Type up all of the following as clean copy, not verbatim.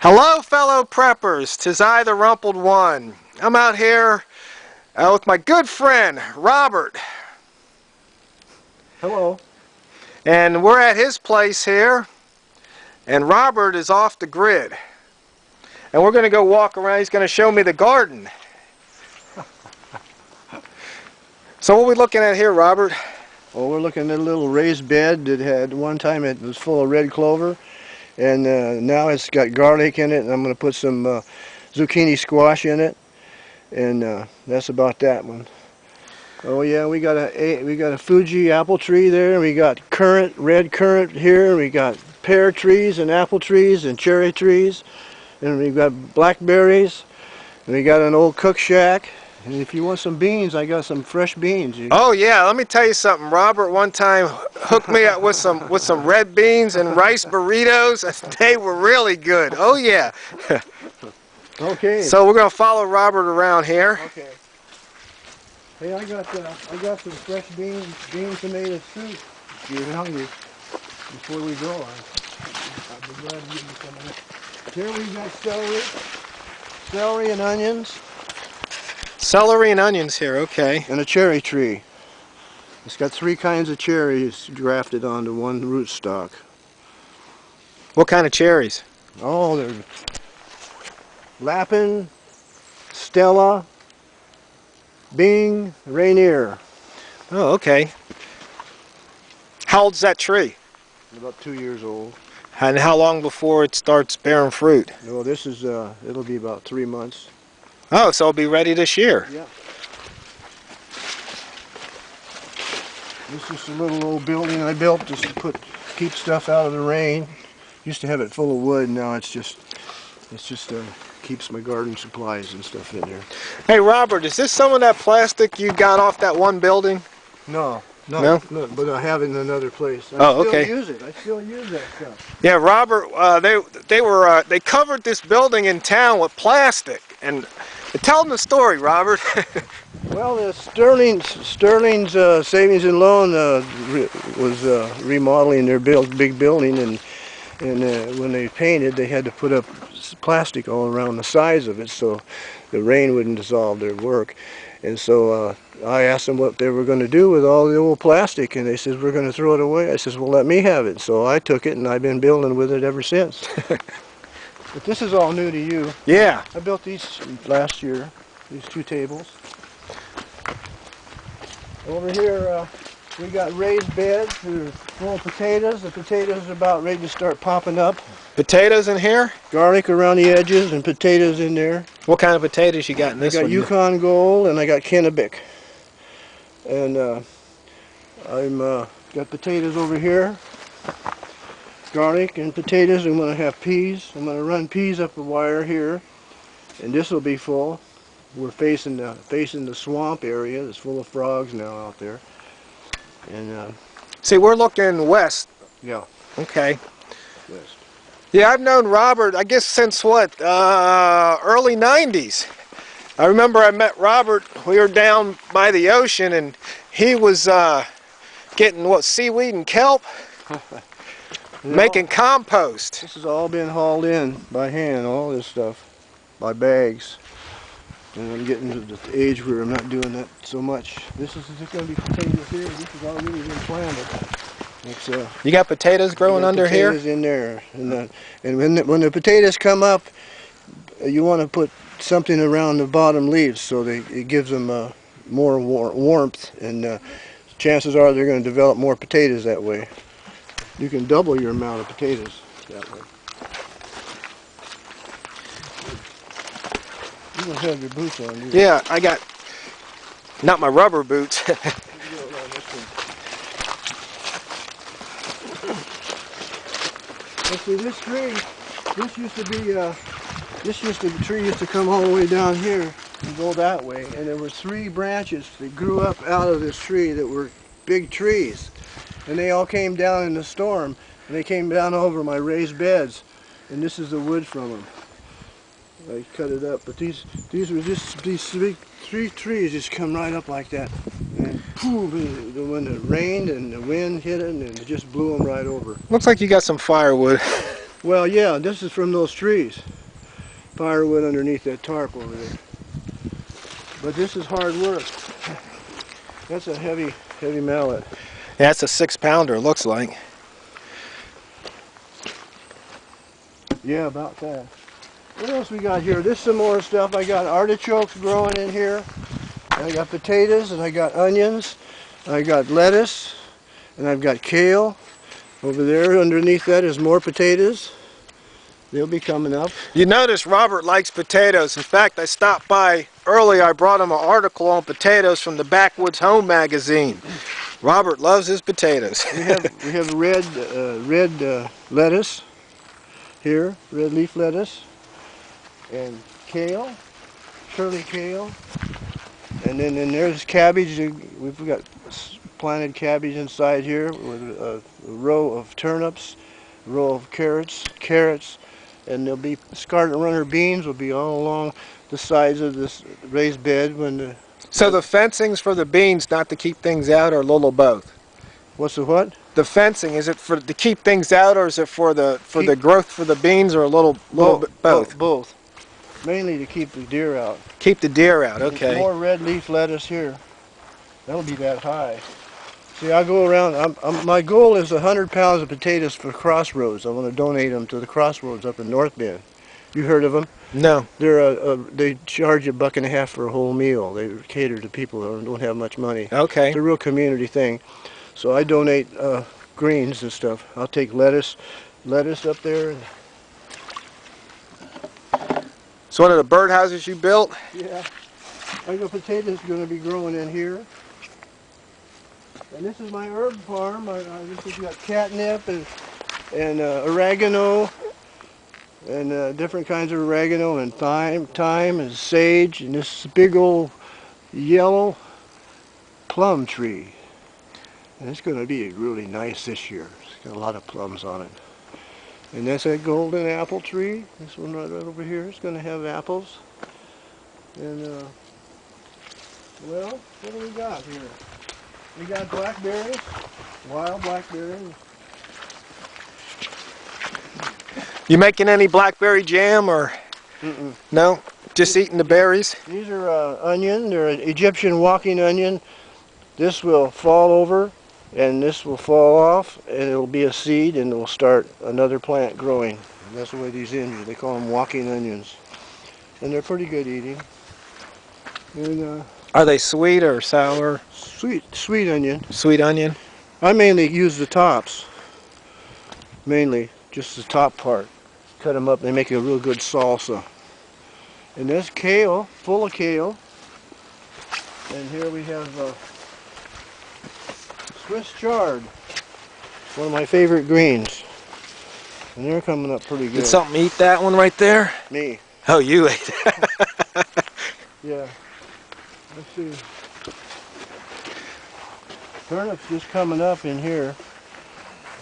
Hello, fellow preppers. 'Tis I, the Rumpled One. I'm out here with my good friend, Robert. Hello. And we're at his place here. And Robert is off the grid. And we're going to go walk around. He's going to show me the garden. So what are we looking at here, Robert? Well, we're looking at a little raised bed that had one time it was full of red clover, and now it's got garlic in it, and I'm going to put some zucchini squash in it, and that's about that one. Oh yeah, we got a Fuji apple tree there, and we got red currant here, and we got pear trees and apple trees and cherry trees, and we've got blackberries, and we got an old cook shack. And if you want some beans, I got some fresh beans. Oh yeah, let me tell you something. Robert one time hooked me up with some red beans and rice burritos. They were really good. Oh yeah. Okay. So we're gonna follow Robert around here. Okay. Hey, I got some fresh bean tomato soup. If you're hungry, before we go, I'll be glad to give you some of it. Here we got celery and onions. Celery and onions here, okay. And a cherry tree. It's got 3 kinds of cherries grafted onto one rootstock. What kind of cherries? Oh, they're Lapin, Stella, Bing, Rainier. Oh, okay. How old's that tree? About 2 years old. And how long before it starts bearing fruit? No, this is it'll be about 3 months. Oh, so it'll be ready this year. Yeah. This is a little old building I built just to keep stuff out of the rain. Used to have it full of wood. Now it's just keeps my garden supplies and stuff in there. Hey Robert, is this some of that plastic you got off that one building? No, but I have it in another place. I okay. Still use it. I still use that stuff. Yeah, Robert, they covered this building in town with plastic. And tell them the story, Robert. Well, Sterling's Savings and Loan was remodeling their big building, and when they painted, they had to put up plastic all around the sides of it so the rain wouldn't dissolve their work. And so I asked them what they were going to do with all the old plastic, and they said, we're going to throw it away. I said, well, let me have it. So I took it, and I've been building with it ever since. But this is all new to you. Yeah. I built these last year, these 2 tables. Over here, we got raised beds that are full of potatoes. The potatoes are about ready to start popping up. Potatoes in here? Garlic around the edges and potatoes in there. What kind of potatoes you got in this one? I got Yukon Gold and I got Kennebec. And I'm got potatoes over here. Garlic and potatoes. I'm going to have peas. I'm going to run peas up the wire here. And this will be full. We're facing the swamp area. It's full of frogs now out there. And see, we're looking west. Yeah. Okay. West. Yeah, I've known Robert, I guess since what, early 90s. I remember I met Robert, we were down by the ocean, and he was getting, what, seaweed and kelp? Making compost. This has all been hauled in by hand, all this stuff, by bags. And I'm getting to the age where I'm not doing that so much. This is going to be potatoes here. This has already been planted. It's, you got potatoes growing under here? Potatoes in there. And when the potatoes come up, you want to put something around the bottom leaves so it gives them more warmth, and chances are they're going to develop more potatoes that way. You can double your amount of potatoes that way. You don't have your boots on, do you? Yeah, I got, not my rubber boots. Let's see, this tree, the tree used to come all the way down here and go that way, and there were 3 branches that grew up out of this tree that were big trees, and they all came down in the storm, and they came down over my raised beds, and this is the wood from them. I cut it up, but these big 3 trees just come right up like that, and boom, when it rained and the wind hit it, and it just blew them right over. Looks like you got some firewood. Well, yeah, this is from those trees. Firewood underneath that tarp over there. But this is hard work. That's a heavy, heavy mallet. Yeah, that's a 6-pounder, looks like. Yeah, about that. What else we got here? This is some more stuff. I got artichokes growing in here. I got potatoes and I got onions. I got lettuce and I've got kale. Over there underneath that is more potatoes. They'll be coming up. You notice Robert likes potatoes. In fact, I stopped by earlier. I brought him an article on potatoes from the Backwoods Home magazine. Robert loves his potatoes. we have red lettuce here, red leaf lettuce, and kale, curly kale, and then there's cabbage. We've got planted cabbage inside here with a row of turnips, a row of carrots, and there'll be scarlet runner beans will be all along the sides of this raised bed when the. So the fencing's for the beans, not to keep things out, or a little of both? What's the what? The fencing, is it for to keep things out, or is it for the growth for the beans, or a little bit both? Both. Mainly to keep the deer out. Keep the deer out. Okay. More red leaf lettuce here. That'll be that high. See, I go around. My goal is 100 pounds of potatoes for Crossroads. I want to donate them to the Crossroads up in North Bend. You heard of them? No. They charge $1.50 for a whole meal. They cater to people who don't have much money. Okay. It's a real community thing. So I donate greens and stuff. I'll take lettuce up there. So one of the birdhouses you built? Yeah. I got potatoes going to be growing in here. And this is my herb farm. This has got catnip and oregano and different kinds of oregano and thyme and sage, and this big old yellow plum tree. And it's going to be really nice this year. It's got a lot of plums on it. And that's a golden apple tree. This one right over here is going to have apples. And well, what do we got here? We got blackberries, wild blackberries. You making any blackberry jam, or no? Just eating the berries? These are onion. They're an Egyptian walking onion. This will fall over, and this will fall off, and it'll be a seed, and it will start another plant growing. And that's the way these Indians, they call them walking onions. And they're pretty good eating. And Are they sweet or sour? sweet onion. Sweet onion? I mainly use the tops. Mainly, just the top part. Cut them up, they make a real good salsa. And there's kale, full of kale. And here we have Swiss chard, one of my favorite greens. And they're coming up pretty good. Did something eat that one right there? Me. Oh, you ate it. Yeah. Let's see. Turnips just coming up in here.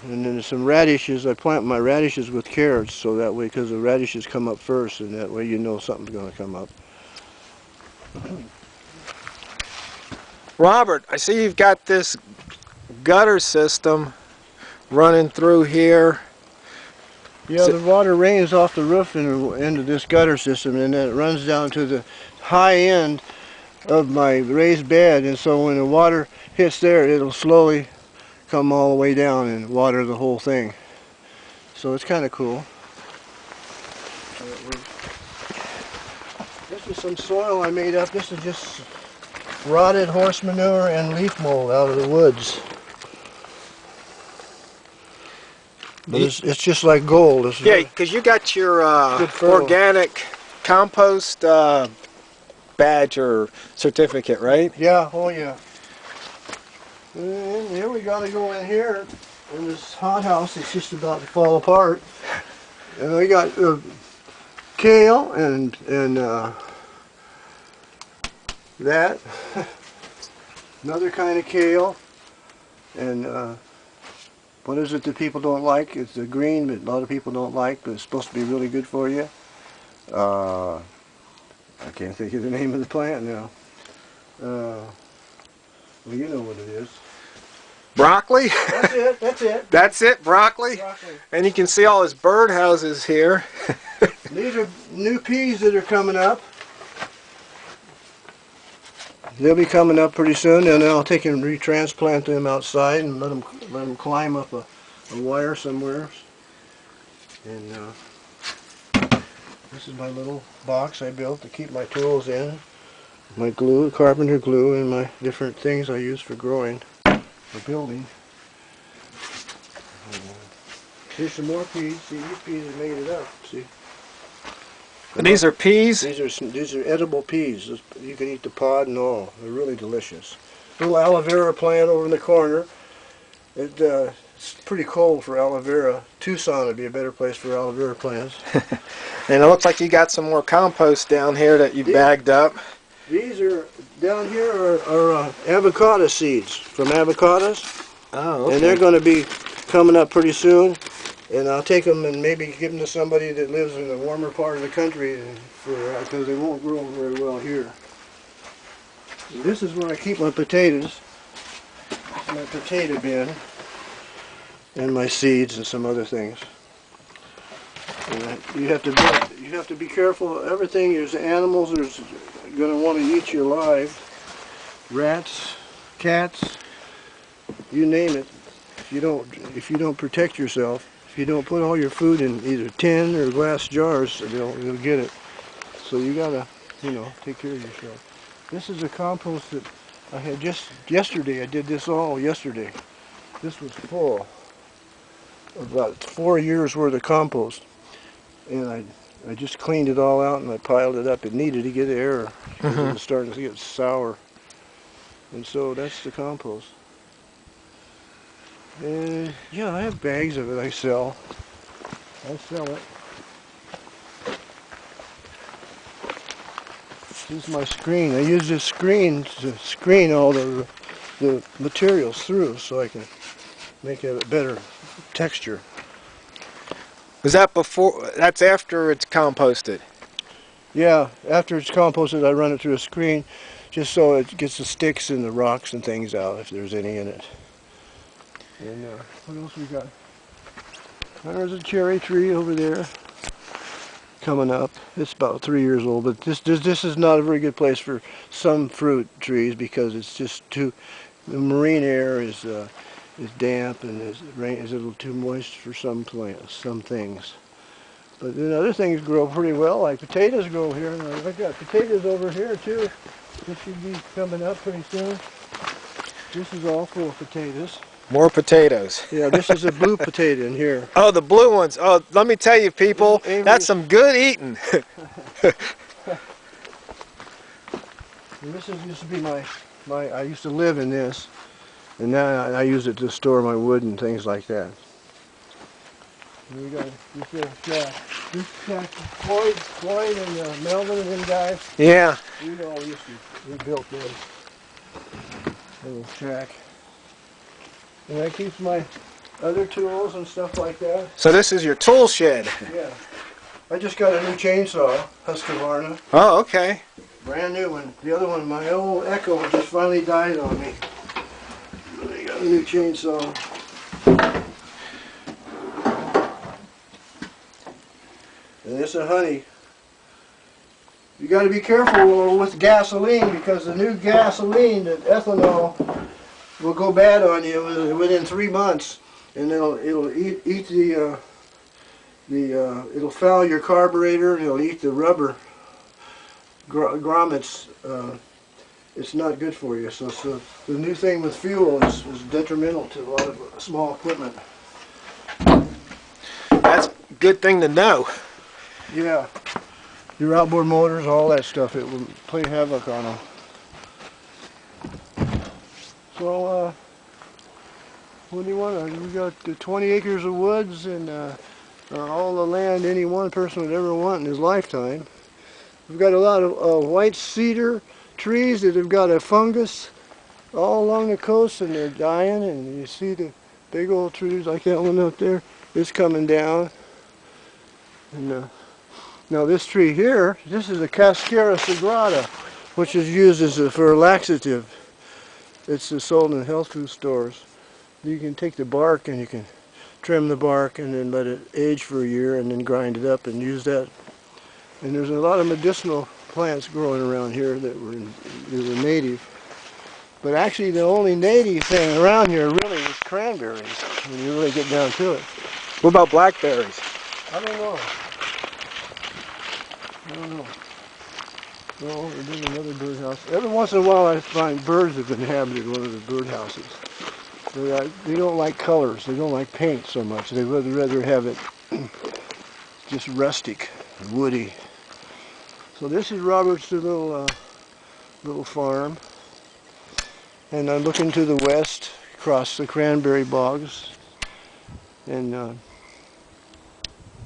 And then there's some radishes. I plant my radishes with carrots, so that way, because the radishes come up first, and that way you know something's going to come up. Robert, I see you've got this gutter system running through here. Yeah, the water rains off the roof into this gutter system, and then it runs down to the high end of my raised bed, and so when the water hits there, it'll slowly come all the way down and water the whole thing. So it's kind of cool. This is some soil I made up. This is just rotted horse manure and leaf mold out of the woods. But it's just like gold. It's Yeah, because you got your organic compost badge or certificate, right? Yeah, oh yeah. And here we gotta go in here, in this hothouse. It's just about to fall apart. And we got kale and that, another kind of kale, and what is it that people don't like? It's the green that a lot of people don't like, but it's supposed to be really good for you. I can't think of the name of the plant now. Well, you know what it is. Broccoli? That's it. That's it. That's it, broccoli? Broccoli. And you can see all his birdhouses here. These are new peas that are coming up. They'll be coming up pretty soon, and then I'll take and retransplant them outside and let them climb up a wire somewhere. And this is my little box I built to keep my tools in. My glue, carpenter glue, and my different things I use for growing, for building. Here's some more peas. See, these peas have made it up. See. And these are peas? These are edible peas. You can eat the pod and all. They're really delicious. Little aloe vera plant over in the corner. It's pretty cold for aloe vera. Tucson would be a better place for aloe vera plants. And it looks like you got some more compost down here that you bagged up. These are down here are avocado seeds from avocados. Oh, okay. And they're going to be coming up pretty soon. And I'll take them and maybe give them to somebody that lives in a warmer part of the country because they won't grow very well here. And this is where I keep my potatoes. My potato bin. And my seeds and some other things. And you have to be careful. Everything, there's animals that are going to want to eat you alive. Rats, cats, you name it. If you don't protect yourself, if you don't put all your food in either tin or glass jars, they'll get it. So you gotta, take care of yourself. This is a compost that I had just yesterday. I did this all yesterday. This was full. About 4 years worth of compost, and I just cleaned it all out and I piled it up. It needed to get air because it was starting to get sour, and so that's the compost. And yeah, I have bags of it I sell. I sell it. This is my screen. I use this screen to screen all the materials through so I can make a better texture. Was that before? That's after it's composted? Yeah, after it's composted I run it through a screen just so it gets the sticks and the rocks and things out if there's any in it. And what else we got? There's a cherry tree over there coming up. It's about 3 years old, but this is not a very good place for some fruit trees because it's just the marine air is damp and is a little too moist for some plants, some things. But then other things grow pretty well, like potatoes grow here. And I've got potatoes over here too. This should be coming up pretty soon. This is all full of potatoes. More potatoes. Yeah, this is a blue potato in here. Oh, the blue ones. Oh, let me tell you, people, that's some good eating. And this used to be I used to live in this, and now I use it to store my wood and things like that. And we got this shack, Floyd and Melvin and them guys. Yeah. We built this little shack. And that keeps my other tools and stuff like that. So this is your tool shed. Yeah. I just got a new chainsaw, Husqvarna. Oh, okay. Brand new one. The other one, my old Echo, just finally died on me. I got a new chainsaw. And this is honey. You got to be careful with gasoline because the new gasoline, the ethanol, will go bad on you within 3 months, and it'll eat it'll foul your carburetor. It'll eat the rubber grommets. It's not good for you. So the new thing with fuel is detrimental to a lot of small equipment. That's a good thing to know. Yeah, your outboard motors, all that stuff, it will play havoc on them. So, what do you want? We got 20 acres of woods and all the land any one person would ever want in his lifetime. We've got a lot of white cedar trees that have got a fungus all along the coast, and they're dying. And you see the big old trees like that one up there. It's coming down. And now this tree here, this is a Cascara sagrada, which is used for a laxative. It's sold in health food stores. You can take the bark and you can trim the bark and then let it age for a year and then grind it up and use that. And there's a lot of medicinal plants growing around here that were native. But actually the only native thing around here really is cranberries when you really get down to it. What about blackberries? I don't know. No, there's another birdhouse. Every once in a while I find birds have inhabited one of the birdhouses. They don't like colors. They don't like paint so much. They would rather have it just rustic, woody. So this is Robert's little farm. And I'm looking to the west, across the cranberry bogs. And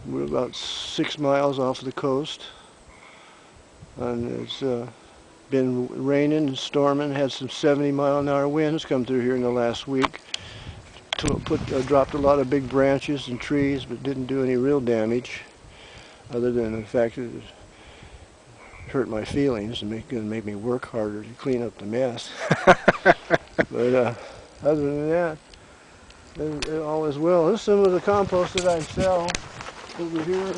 we're about 6 miles off the coast. And it's been raining and storming, had some 70-mile-an-hour winds come through here in the last week. Dropped a lot of big branches and trees, but didn't do any real damage, other than the fact that it hurt my feelings and gonna make me work harder to clean up the mess. But other than that, all is well. This is some of the compost that I sell over here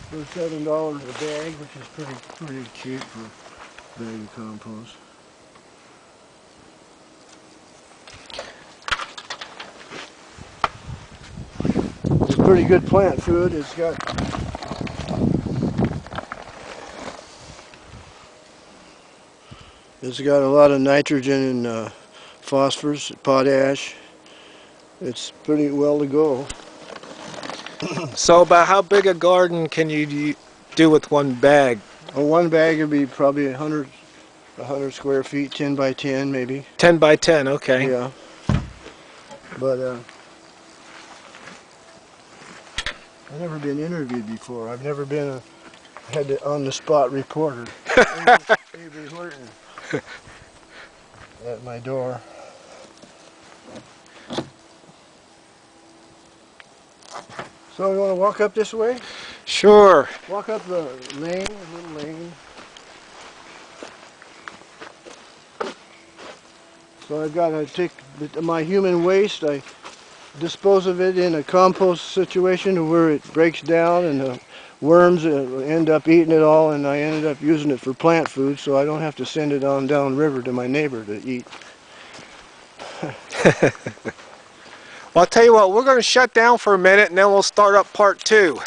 for $7 a bag, which is pretty cheap for a bag of compost. It's pretty good plant food. It's got a lot of nitrogen and phosphorus, potash. It's pretty well to go. So about how big a garden can you do with one bag? Well, one bag would be probably 100 square feet, 10 by 10 maybe. 10 by 10, okay. Yeah. But I've never been interviewed before. I've never been had the on-the-spot reporter. Avery Horton at my door. So you want to walk up this way? Sure. Walk up the lane, a little lane. So I've got to take my human waste, I dispose of it in a compost situation where it breaks down and the worms end up eating it all, and I ended up using it for plant food so I don't have to send it on downriver to my neighbor to eat. Well, I'll tell you what, we're going to shut down for a minute and then we'll start up part 2.